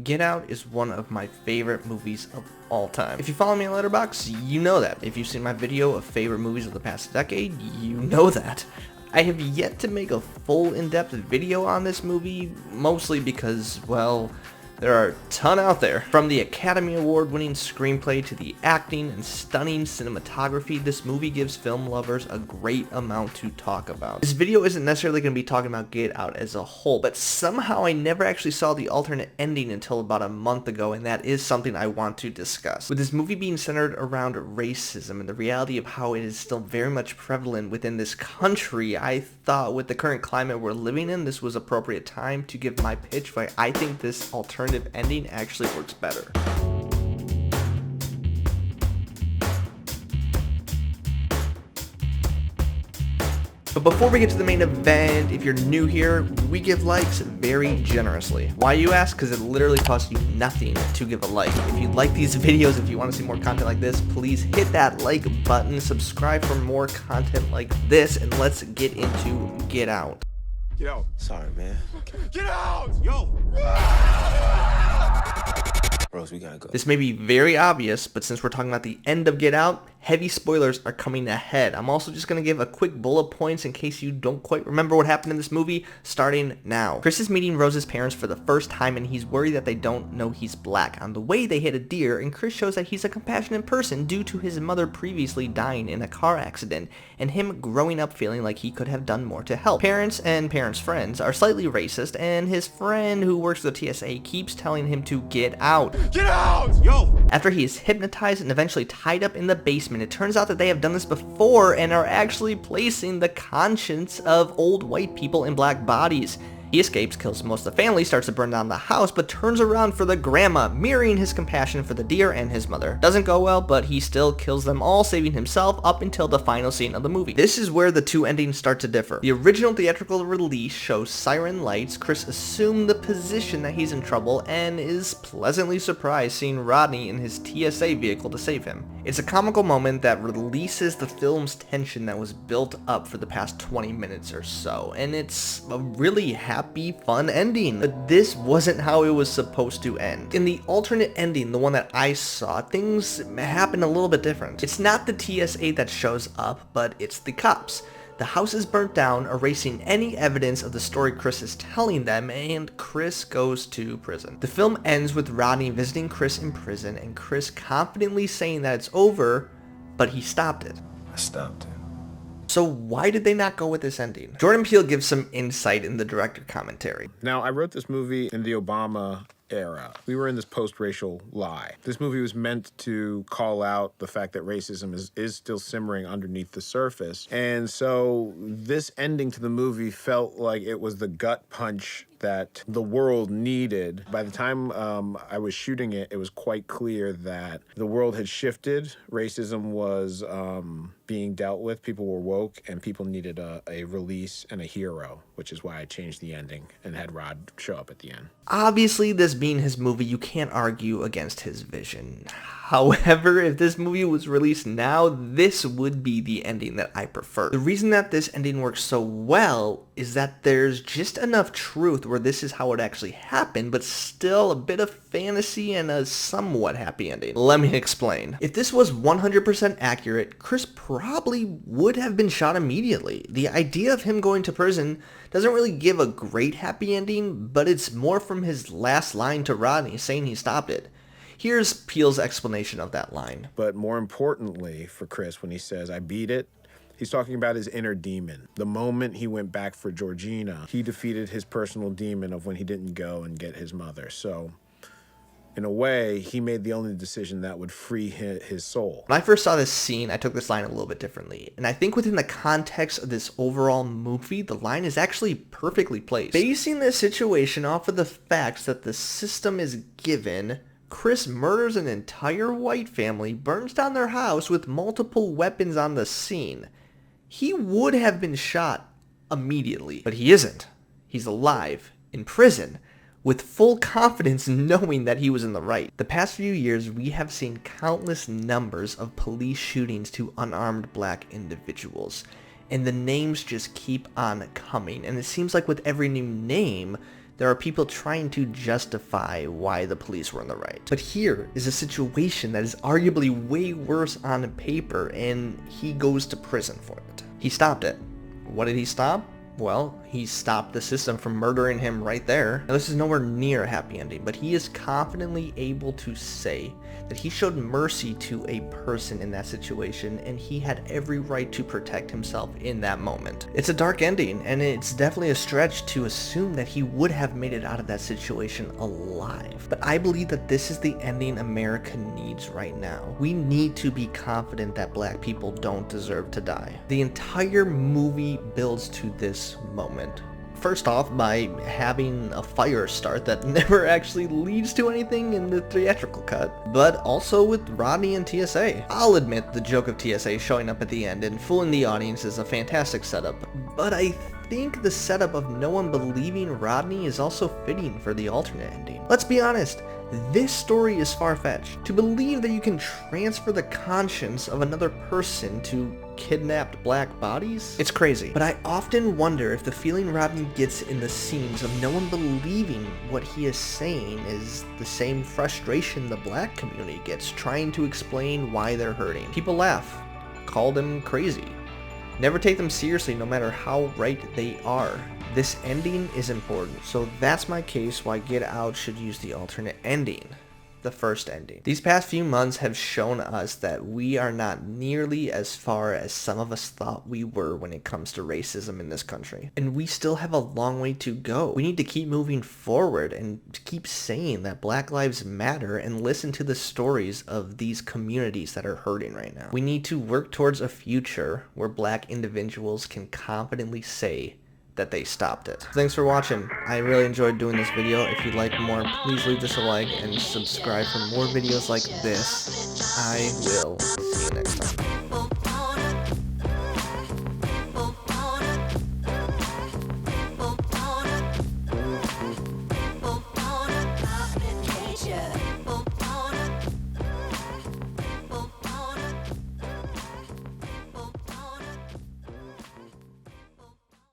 Get Out is one of my favorite movies of all time. If you follow me on Letterboxd, you know that. If you've seen my video of favorite movies of the past decade, you know that. I have yet to make a full in-depth video on this movie, mostly because, well, there are a ton out there. From the Academy Award winning screenplay to the acting and stunning cinematography, this movie gives film lovers a great amount to talk about. This video isn't necessarily going to be talking about Get Out as a whole, but somehow I never actually saw the alternate ending until about a month ago, and that is something I want to discuss. With this movie being centered around racism and the reality of how it is still very much prevalent within this country, I thought with the current climate we're living in, this was appropriate time to give my pitch why I think this alternative ending actually works better. But before we get to the main event, if you're new here, we give likes very generously. Why, you ask? Because it literally costs you nothing to give a like. If you like these videos, if you want to see more content like this, please hit that like button, subscribe for more content like this, and let's get into Get Out. Get out. Sorry, man. Get out! Yo! Rose, we gotta go. This may be very obvious, but since we're talking about the end of Get Out, heavy spoilers are coming ahead. I'm also just going to give a quick bullet points in case you don't quite remember what happened in this movie, starting now. Chris is meeting Rose's parents for the first time, and he's worried that they don't know he's black. On the way, they hit a deer, and Chris shows that he's a compassionate person due to his mother previously dying in a car accident, and him growing up feeling like he could have done more to help. Parents and parents' friends are slightly racist, and his friend who works for the TSA keeps telling him to get out. Get out! Yo! After he is hypnotized and eventually tied up in the basement, it turns out that they have done this before and are actually placing the conscience of old white people in black bodies. He escapes, kills most of the family, starts to burn down the house, but turns around for the grandma, mirroring his compassion for the deer and his mother. Doesn't go well, but he still kills them all, saving himself up until the final scene of the movie. This is where the two endings start to differ. The original theatrical release shows siren lights, Chris assumed the position that he's in trouble, and is pleasantly surprised seeing Rodney in his TSA vehicle to save him. It's a comical moment that releases the film's tension that was built up for the past 20 minutes or so, and it's a really happy, fun ending. But this wasn't how it was supposed to end. In the alternate ending, the one that I saw, things happen a little bit different. It's not the TSA that shows up, but it's the cops. The house is burnt down, erasing any evidence of the story Chris is telling them, and Chris goes to prison. The film ends with Rodney visiting Chris in prison, and Chris confidently saying that it's over, but he stopped it. I stopped it. So why did they not go with this ending? Jordan Peele gives some insight in the director commentary. Now, I wrote this movie in the Obama era. We were in this post-racial lie. This movie was meant to call out the fact that racism is still simmering underneath the surface. And so this ending to the movie felt like it was the gut punch that the world needed. By the time I was shooting it, it was quite clear that the world had shifted. Racism was being dealt with. People were woke, and people needed a release and a hero, which is why I changed the ending and had Rod show up at the end. Obviously, this being his movie, you can't argue against his vision. However, if this movie was released now, this would be the ending that I prefer. The reason that this ending works so well is that there's just enough truth where this is how it actually happened, but still a bit of fantasy and a somewhat happy ending. Let me explain. If this was 100% accurate, Chris probably would have been shot immediately. The idea of him going to prison doesn't really give a great happy ending, but it's more from his last line to Rodney saying he stopped it. Here's Peele's explanation of that line. But more importantly for Chris, when he says, I beat it, he's talking about his inner demon. The moment he went back for Georgina, he defeated his personal demon of when he didn't go and get his mother. So, in a way, he made the only decision that would free his soul. When I first saw this scene, I took this line a little bit differently. And I think within the context of this overall movie, the line is actually perfectly placed. Basing this situation off of the facts that the system is given, Chris murders an entire white family, burns down their house with multiple weapons on the scene. He would have been shot immediately, but he isn't. He's alive, in prison, with full confidence knowing that he was in the right. The past few years, we have seen countless numbers of police shootings to unarmed black individuals. and the names just keep on coming. And it seems like with every new name, There are people trying to justify why the police were in the right. But here is a situation that is arguably way worse on paper, and he goes to prison for it. He stopped it. What did he stop? Well, he stopped the system from murdering him right there. Now, this is nowhere near a happy ending, but he is confidently able to say that he showed mercy to a person in that situation, and he had every right to protect himself in that moment. It's a dark ending, and it's definitely a stretch to assume that he would have made it out of that situation alive. But I believe that this is the ending America needs right now. We need to be confident that black people don't deserve to die. The entire movie builds to this moment. First off, by having a fire start that never actually leads to anything in the theatrical cut, but also with Rodney and TSA. I'll admit the joke of TSA showing up at the end and fooling the audience is a fantastic setup, but I think the setup of no one believing Rodney is also fitting for the alternate ending. Let's be honest, this story is far-fetched. To believe that you can transfer the conscience of another person to kidnapped black bodies? It's crazy. But I often wonder if the feeling Rodney gets in the scenes of no one believing what he is saying is the same frustration the black community gets trying to explain why they're hurting. People laugh, call them crazy. Never take them seriously no matter how right they are. This ending is important, so that's my case why Get Out should use the alternate ending. The first ending. These past few months have shown us that we are not nearly as far as some of us thought we were when it comes to racism in this country. And we still have a long way to go. We need to keep moving forward and keep saying that Black Lives Matter and listen to the stories of these communities that are hurting right now. We need to work towards a future where black individuals can confidently say that they stopped it. Thanks for watching. I really enjoyed doing this video. If you'd like more, please leave this a like and subscribe for more videos like this. I will see you next time.